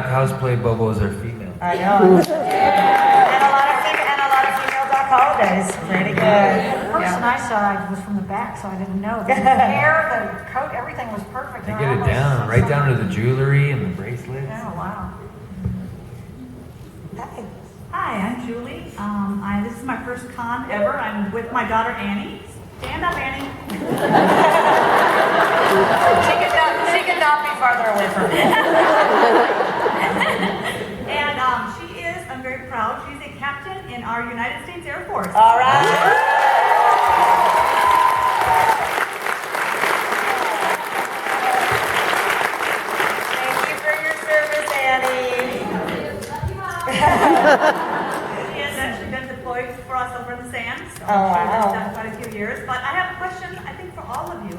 Cosplay Bobos are female. I know. and a lot of female Doc holidays. Pretty good. The person I saw was from the back, so I didn't know. The hair, the coat, everything was perfect. They get it down, right down to the jewelry and the bracelets. Oh, wow. Hi. Hi, I'm Julie. This is my first con ever. I'm with my daughter Annie. Stand up, Annie. She could not be farther away from me. And she is, I'm very proud, she's a captain in our United States Air Force. All right. Thank you for your service, Annie. She has actually been deployed for us over in the sands. So Oh, wow. She's done quite a few years. But I have a question, I think, for all of you.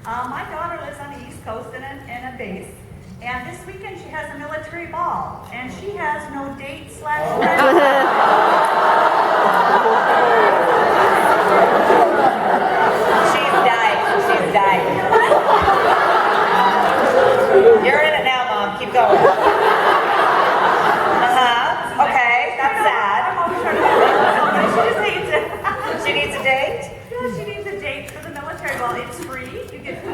My daughter lives on the East Coast in a base. And this weekend she has a military ball. And she has no date / She's dying. You're in it now, Mom. Keep going. Okay, that's sad. She just needs it. She needs a date? Yeah, she needs a date for the military ball. It's free. You get food.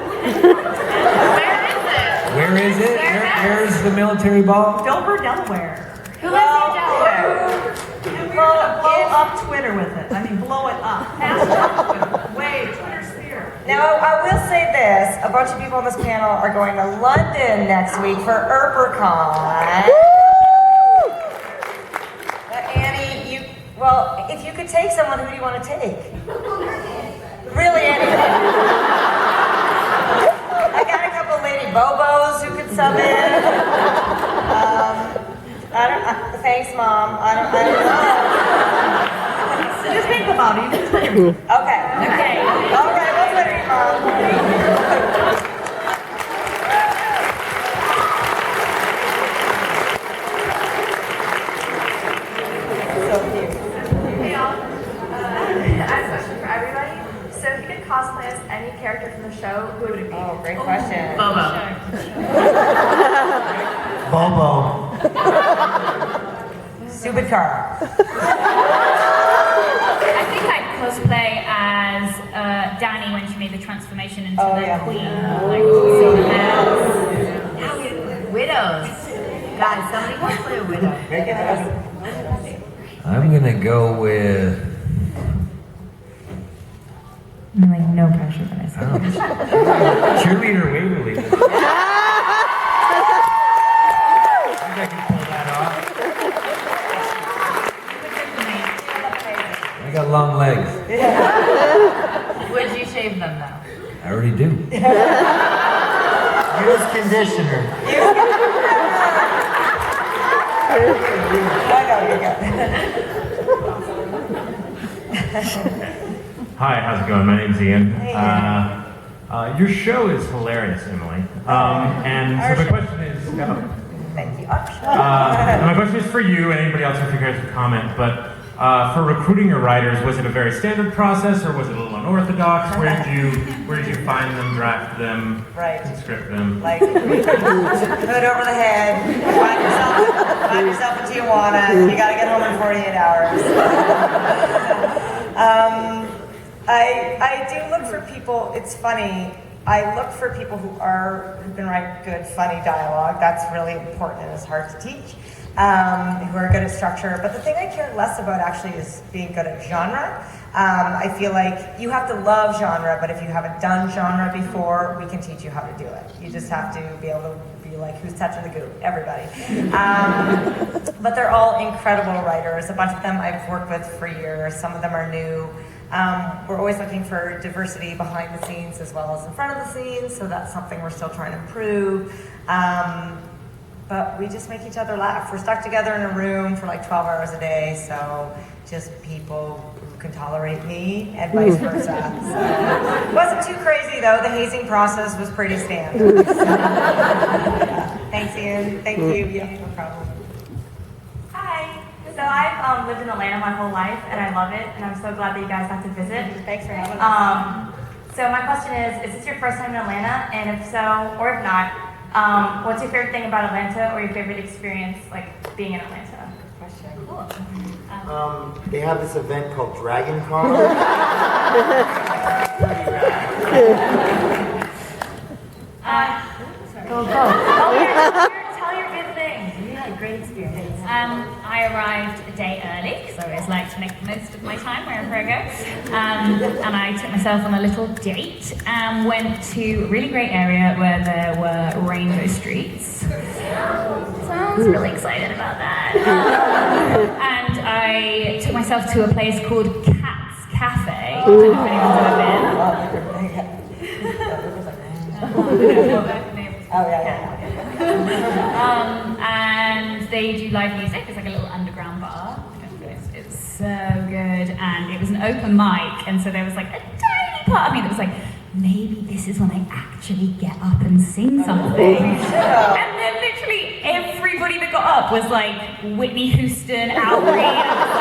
Where is it? Where's the military ball? Dover, Delaware. Who lives in Delaware? And we're gonna blow up Twitter with it. I mean, blow it up. Hashtag Twitter. Twitter sphere. Now, I will say this. A bunch of people on this panel are going to London next week for EarperCon. Annie, if you could take someone, who do you want to take? Really, anyone? I got a couple Lady Bobos who could sub in. Thanks, Mom. I don't know. Just think about it. You can Twitter. Okay. All right, we'll Twitter you, Mom. Hey y'all, I have a question for everybody. So if you could cosplay as any character from the show, who would it be? Oh, great question. Bobo. Stupid car. I think I'd cosplay as Dani when she made the transformation into the queen. Like, so now we widows. Guys, somebody cosplay a widow. Make it happen. I'm gonna go with. Like, no pressure, guys. Cheerleader Waverly. I think I can pull that off. I got long legs. Would you shave them, though? I already do. Use conditioner. I know you Hi, how's it going? My name's Ian. Hey, Your show is hilarious, Emily. And so my question is, Thank you. my question is for you and anybody else who cares to comment. But for recruiting your writers, was it a very standard process, or was it a little unorthodox? Where did you find them, draft them, Right. script them? Like, hood over the head, find yourself in Tijuana, you gotta get home in 48 hours. I do look for people, it's funny, I look for people who can write good, funny dialogue. That's really important and it's hard to teach. Who are good at structure. But the thing I care less about actually is being good at genre. I feel like you have to love genre, but if you haven't done genre before, we can teach you how to do it. You just have to be able to be like, who's touching the goop? Everybody. But they're all incredible writers. A bunch of them I've worked with for years. Some of them are new. We're always looking for diversity behind the scenes as well as in front of the scenes, so that's something we're still trying to improve. But we just make each other laugh. We're stuck together in a room for like 12 hours a day, so just people who can tolerate me and vice versa. So, it wasn't too crazy though. The hazing process was pretty standard. So, yeah. Thanks, Ian. Thank you. Yeah, no problem. Hi. So I've lived in Atlanta my whole life, and I love it, and I'm so glad that you guys got to visit. Thanks for having us. So my question is this your first time in Atlanta? And if so, or if not, What's your favorite thing about Atlanta, or your favorite experience, like being in Atlanta? Cool. They have this event called Dragon Con. Tell your good things. You had a great experience. I arrived a day early, so I always like to make the most of my time wherever I go. And I took myself on a little date and went to a really great area where there were rainbow streets. So I was really excited about that. And I took myself to a place called Cat's Cafe. I don't know if anyone's ever been. Oh, yeah. And they do live music. It's like a little underground bar. It's so good. And it was an open mic, and so there was like a tiny part of me that was like, maybe this is when I actually get up and sing something. And then literally everybody that got up was like Whitney Houston, Al Green. I was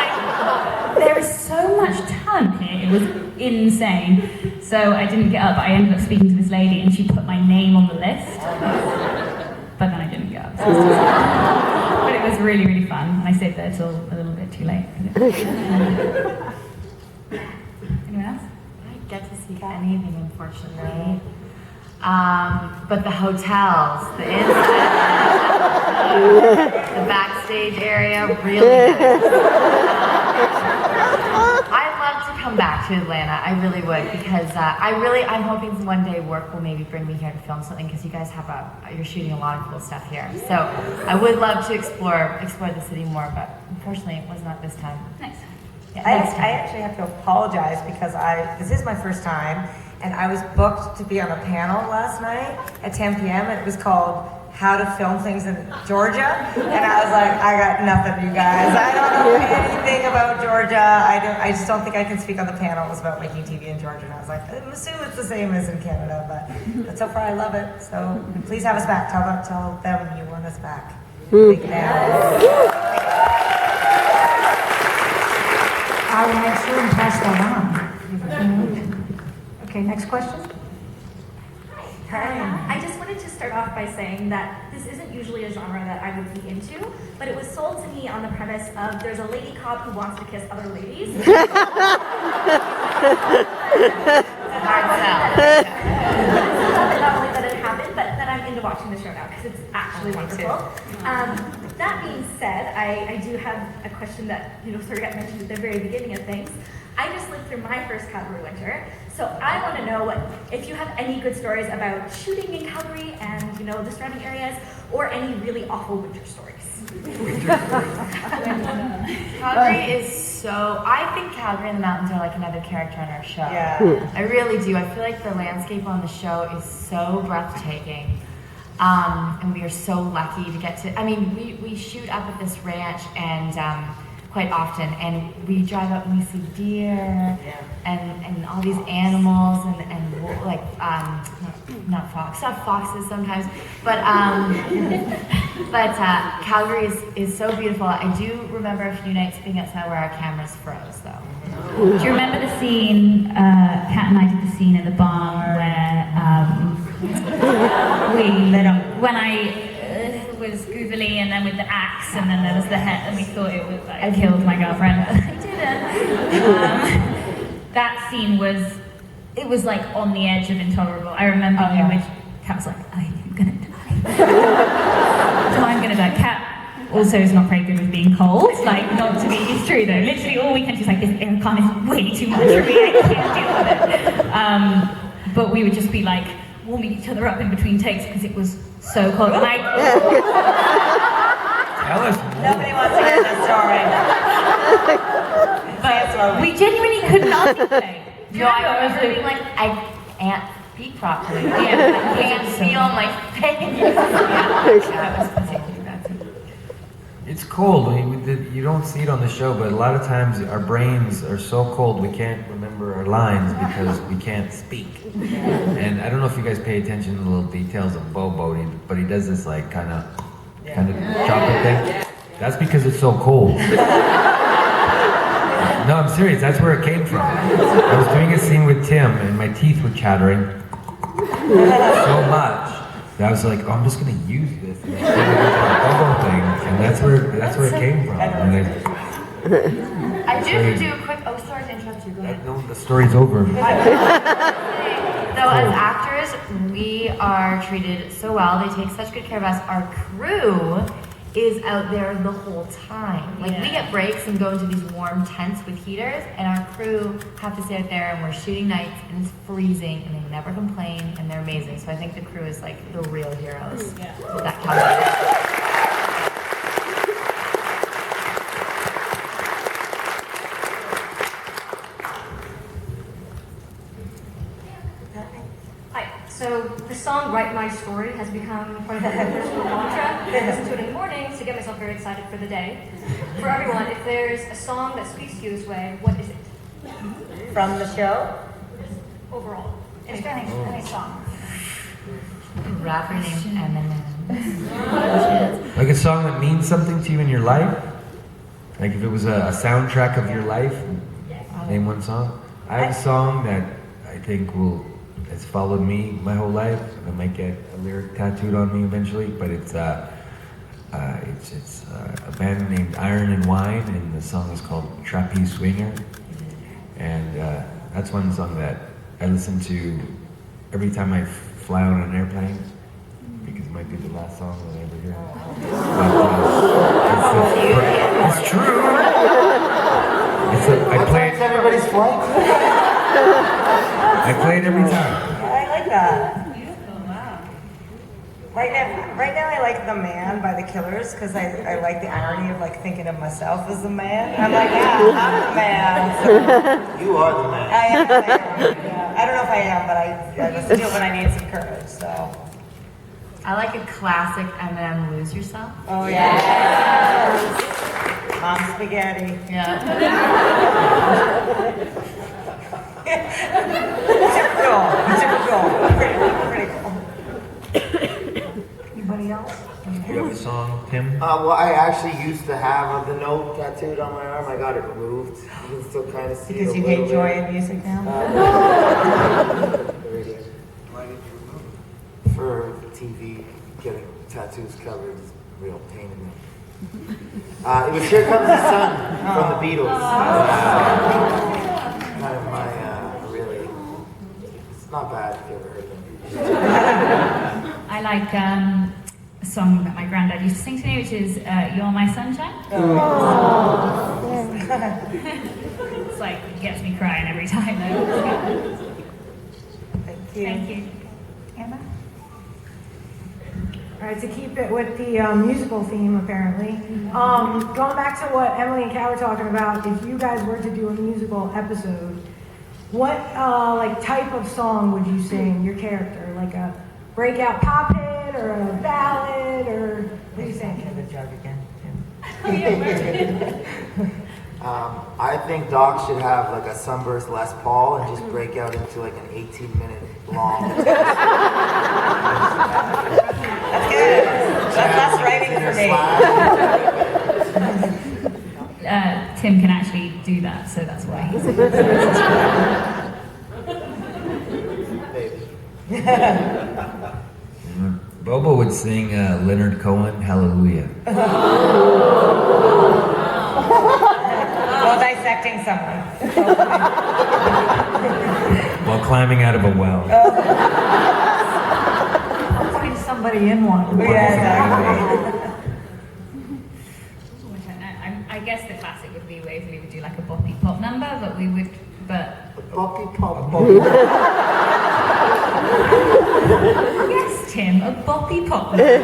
like, there is so much talent here. It was insane. So I didn't get up, but I ended up speaking to this lady, and she put my name on the list. But then I didn't get up. But it was really, really fun. And I stayed there till a little bit too late. Anyone else? I didn't get to see anything, unfortunately. But the hotels, the inside, the backstage area, really nice. I'd love to come back to Atlanta. I really would, because I'm hoping one day work will maybe bring me here to film something, because you guys you're shooting a lot of cool stuff here. So I would love to explore the city more, but unfortunately it was not this time. Nice. I actually have to apologize because this is my first time, and I was booked to be on a panel last night at 10 p.m. and it was called How to Film Things in Georgia, and I was like, I got nothing, you guys. I don't know anything about Georgia. I just don't think I can speak on the panel. It was about making TV in Georgia, and I was like, I assume it's the same as in Canada, but so far I love it. So please have us back. Tell them you want us back. Big fan. I will make sure and pass that on. Okay, next question. I just wanted to start off by saying that this isn't usually a genre that I would be into, but it was sold to me on the premise of there's a lady cop who wants to kiss other ladies. Not only that it happened, but that I'm into watching the show now because it's actually wonderful. That being said, I do have a question that sort of got mentioned at the very beginning of things. I just lived through my first Calgary winter, so I want to know if you have any good stories about shooting in Calgary and the surrounding areas, or any really awful winter stories. Calgary is so. I think Calgary and the mountains are like another character on our show. Yeah. I really do. I feel like the landscape on the show is so breathtaking. And we are so lucky to get to. I mean, we shoot up at this ranch and quite often, and we drive up and we see deer and all these animals and like not foxes sometimes, but Calgary is so beautiful. I do remember a few nights being outside where our cameras froze though. Do you remember the scene, Kat and I did the scene in the barn where when I was googly and then with the axe and then there was the head and we thought it was like, I killed my girlfriend, but I didn't. That scene was like on the edge of intolerable. I remember when Kat was like, I'm gonna die. So I'm gonna die. Kat also is not very good with being cold, like not to be, it's true though, literally all weekend she's like, this aircon is way too much for me, I can't deal with it. But we would just be like warming each other up in between takes because it was so cold. And Tell us more. Nobody wants to hear this story. but we genuinely could not articulate. No, I remember being like, I can't speak properly. I can't feel my face. That was particularly bad. It's cold. You don't see it on the show, but a lot of times our brains are so cold we can't remember our lines because we can't speak. And I don't know if you guys pay attention to the little details of Bobo, but he does this like kind of chocolate thing. That's because it's so cold. No, I'm serious. That's where it came from. I was doing a scene with Tim, and my teeth were chattering so much So I was like, oh, I'm just gonna use this bubble thing, and that's where it came from. And I do have to do a quick. Oh, sorry to interrupt you. Go ahead. no, the story's over. So as actors, we are treated so well. They take such good care of us. Our crew is out there the whole time. Like we get breaks and go into these warm tents with heaters, and our crew have to stay out there, and we're shooting nights, and it's freezing, and they never complain, and they're amazing. So I think the crew is like the real heroes. With that caveat. Hi. So the song "Write My Story" has become part of my personal mantra. I listen to it in the mornings to get myself very excited for the day. For everyone, if there's a song that speaks to you this way, what is it? From the show? Overall. Any song. Rapper named Eminem. Like a song that means something to you in your life? Like if it was a soundtrack of your life, name one song. I have a song that I think has followed me my whole life. I might get a lyric tattooed on me eventually, but it's a band named Iron and Wine, and the song is called Trapeze Swinger. And that's one song that I listen to every time I fly on an airplane, because it might be the last song that I ever hear. But, it's true. I play it. Everybody's flight. I play it every time. Yeah, I like that. Right now I like The Man by The Killers, because I like the irony of like thinking of myself as the man. I'm like, yeah, I'm the man. So You are the man. I am the man. Yeah. I don't know if I am, but I listen to it when I need some courage, so. I like a classic Eminem, "Lose Yourself." Oh yeah. Mom spaghetti. Yeah. Typical. Pretty cool. Anybody else? You have a song, Tim? Well, I actually used to have the note tattooed on my arm. I got it removed. You can still kind of see Because it a you little hate joy bit. in music now? Why did you remove it? For TV, getting tattoos covered is a real pain in the. It was "Here Comes the Sun" from the Beatles. Kind of my really. It's not bad if you ever heard them. I like a song that my granddad used to sing to me, which is "You're My Sunshine." It's like, it gets me crying every time. Thank you. Thank you. Anna? All right, to keep it with the musical theme, apparently. Going back to what Emily and Kat were talking about, if you guys were to do a musical episode, what like type of song would you sing, your character? Like a breakout pop hit or a ballad, or what do you think? Have a jug again, I think Doc should have like a Sunburst Les Paul and just break out into like an 18-minute long. That's good. That's less writing for me. Tim can actually do that, so that's why he's. Bobo would sing Leonard Cohen, Hallelujah. While dissecting someone. While climbing out of a well. Putting somebody in one. Yeah, exactly. I guess the classic would be ways we would do like a boppy pop number, but Boppy pop. yes, Tim, a boppy pop number.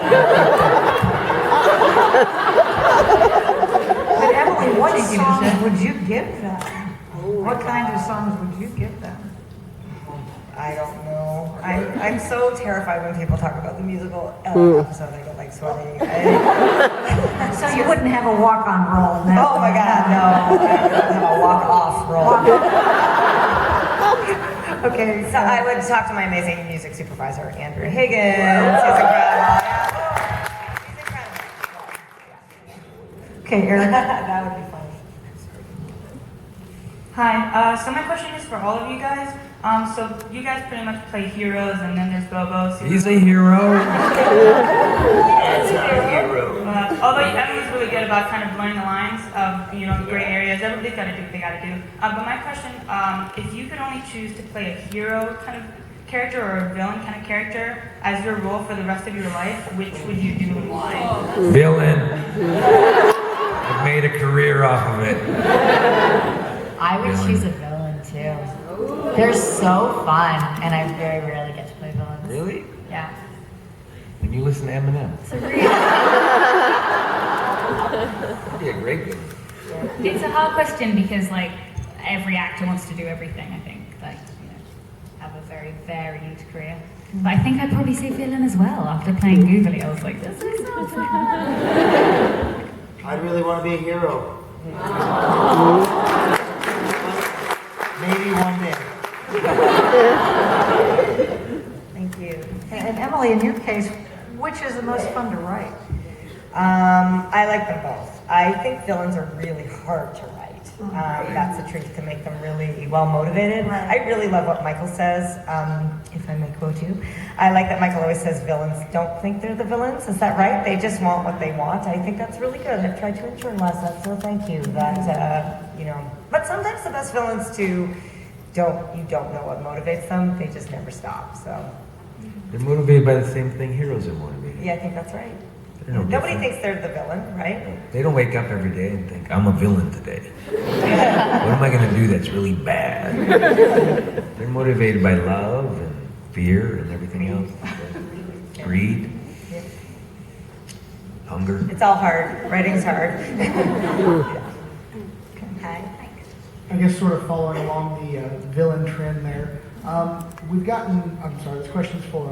But Emily, what Thank you, songs Michelle. would you give them? What kinds of songs would you give them? I don't know. I'm so terrified when people talk about the musical episode. I get like sweaty. So you wouldn't have a walk-on role in that? Oh my God, no. I don't have a walk-off role. Okay. So I would talk to my amazing music supervisor, Andrew Higgins. He's incredible. He's incredible. Okay, Eric. That would be funny. Hi, so my question is for all of you guys. So you guys pretty much play heroes, and then there's Bobo. He's a hero. That's our hero. Although everyone's really good about kind of blurring the lines of, you know, gray areas. Everybody's got to do what they got to do. But my question, if you could only choose to play a hero kind of character or a villain kind of character as your role for the rest of your life, which would you do and why? Villain. I've made a career off of it. I would choose a villain too. They're so fun, and I very rarely get to play villains. Really? Yeah. And you listen to Eminem. It's a real. That'd be a great villain. It's a hard question because like every actor wants to do everything. I think like you know have a very varied career. But I think I'd probably say villain as well. After playing Googly, I was like, this is so fun. I really want to be a hero. Maybe one day. Thank you. And Emily, in your case, which is the most fun to write? I like them both. I think villains are really hard to write. That's the truth, to make them really well motivated. I really love what Michael says, if I may quote you. I like that Michael always says villains don't think they're the villains. Is that right? They just want what they want. I think that's really good. I've tried to internalize that, so thank you. That, you know, but sometimes the best villains too, you don't know what motivates them. They just never stop, so. They're motivated by the same thing heroes are motivated. Yeah, I think that's right. No Nobody different. thinks they're the villain, right? They don't wake up every day and think, I'm a villain today. What am I going to do that's really bad? They're motivated by love and fear and everything else. Greed. Hunger. It's all hard. Writing's hard. Hi. I guess sort of following along the villain trend there, we've gotten, I'm sorry, this question's for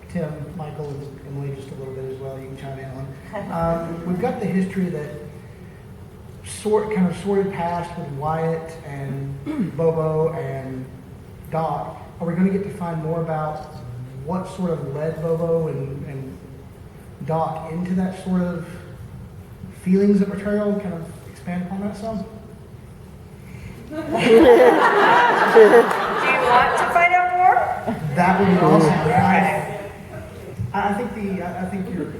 Tim, Michael, and Emily just a little bit as well, you can chime in on. We've got the history that kind of sorted past with Wyatt and Bobo and Doc. Are we going to get to find more about what sort of led Bobo and Doc into that sort of feelings of betrayal? Kind of expand upon that some? Do you want to find out more? That would be awesome. I think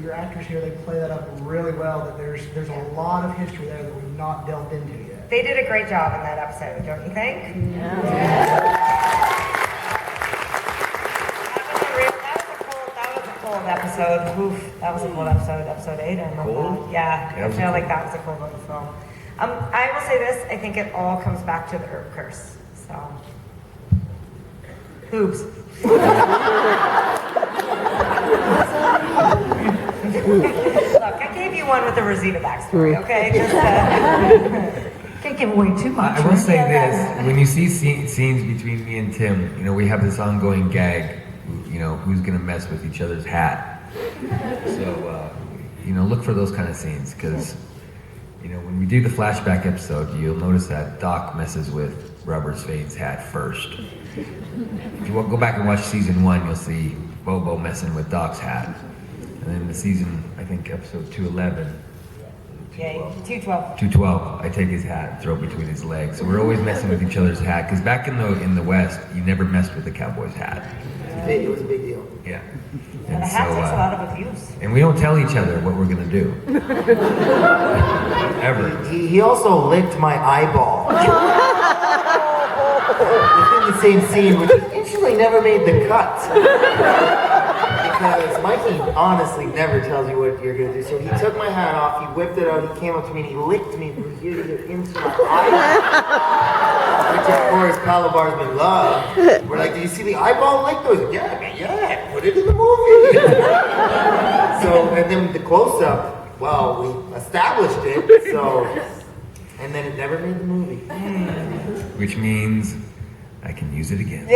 your actors here, they play that up really well. That there's a lot of history there that we've not delved into yet. They did a great job in that episode, don't you think? Yeah. That was a cold episode. Oof, that was a cold episode. Episode 8, I remember that. Yeah, I feel like that was a cold one film. I will say this, I think it all comes back to the Earp curse. So, oops. Look, I gave you one with the Rosita backstory, okay? Just, Can't give away too much. I will say this, when you see scenes between me and Tim, you know, we have this ongoing gag, you know, who's going to mess with each other's hat. So, you know, look for those kind of scenes, because, you know, when we do the flashback episode, you'll notice that Doc messes with Robert Svane's hat first. If you go back and watch season 1, you'll see Bobo messing with Doc's hat. And then the season, I think episode 211, yeah, 212. 212, I take his hat and throw it between his legs. So we're always messing with each other's hat, because back in the West, you never messed with the cowboy's hat. It was a big deal. Yeah. And the hat takes a lot of abuse. And we don't tell each other what we're gonna do. Ever. He also licked my eyeball. Within the same scene, which usually never made the cut. Because Mikey honestly never tells you what you're gonna do. So he took my hat off, he whipped it out, he came up to me and he licked me from here to here into my eyeball. Which of course Calabar's been loved. We're like, did you see the eyeball lick? I was like, yeah, put it in the movie. So, and then the close-up, well, we established it, so, and then it never made the movie. Which means I can use it again.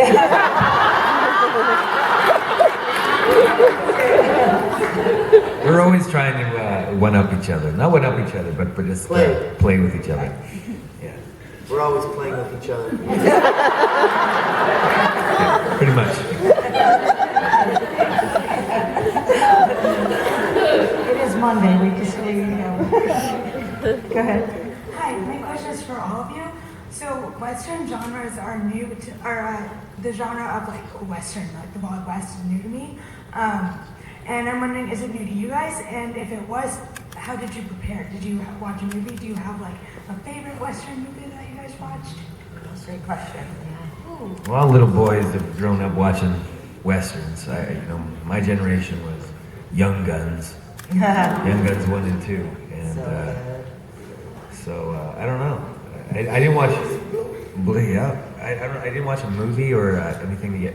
We're always trying to one-up each other. Not one-up each other, but just play with each other. Yeah. We're always playing with each other. Yeah, pretty much. It is Monday, we just, you know. Go ahead. Hi, my question is for all of you. So Western genres are new to, the genre of like Western, like the Wild West is new to me. And I'm wondering, is it new to you guys? And if it was, how did you prepare? Did you watch a movie? Do you have like a favorite Western movie that you guys watched? That's a great question. Well, all little boys have grown up watching westerns. My generation was Young Guns, Young Guns 1 and 2, and I don't know. I didn't watch. I didn't watch a movie or anything to get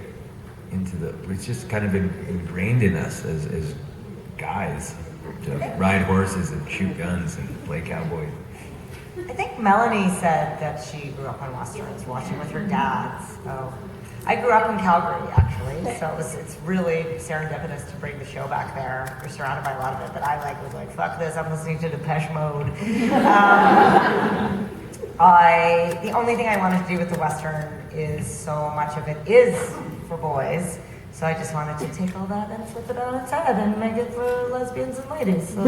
into the. It's just kind of ingrained in us as guys to ride horses and shoot guns and play cowboy. I think Melanie said that she grew up on westerns, watching with her dad. So I grew up in Calgary, actually. So it's really serendipitous to bring the show back there. We're surrounded by a lot of it, but I was like, fuck this. I'm listening to Depeche Mode. The only thing I wanted to do with the western is so much of it is for boys. So I just wanted to take all that and flip it on its head and make it for lesbians and ladies. So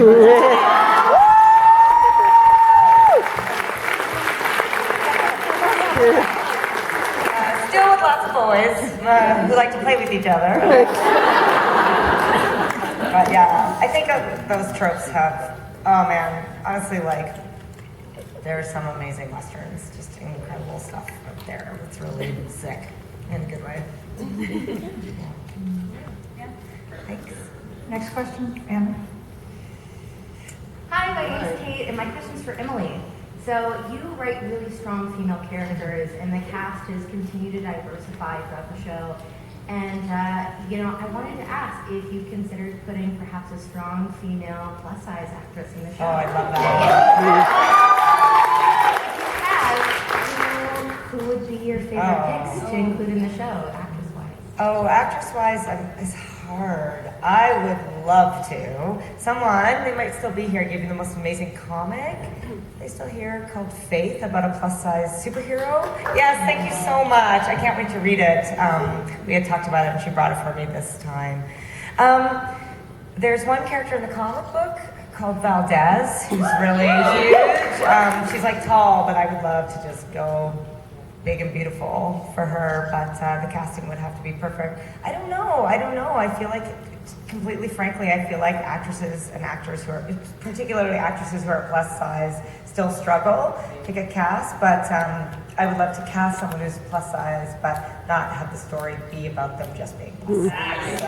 still with lots of boys who like to play with each other. But yeah, I think those tropes have, oh man, honestly, like, there are some amazing westerns, just incredible stuff up there. It's really sick in a good way. Yeah. Thanks. Next question, Anna. Hi, my name is Kate, and my question's for Emily. So you write really strong female characters, and the cast has continued to diversify throughout the show. And, I wanted to ask if you considered putting perhaps a strong female plus-size actress in the show. Oh, I love that. Who would be your favorite picks to include in the show, actress-wise? Oh, actress-wise, it's hard. I would love to. Someone, they might still be here, gave you the most amazing comic. They still here, called Faith, about a plus-size superhero. Yes, thank you so much. I can't wait to read it. We had talked about it, and she brought it for me this time. There's one character in the comic book called Valdez, who's really huge. She's like tall, but I would love to just go big and beautiful for her, but the casting would have to be perfect. I don't know. I feel like, completely frankly, I feel like actresses and actors who are, particularly actresses who are plus size, still struggle to get cast, but I would love to cast someone who's plus size, but not have the story be about them just being plus size.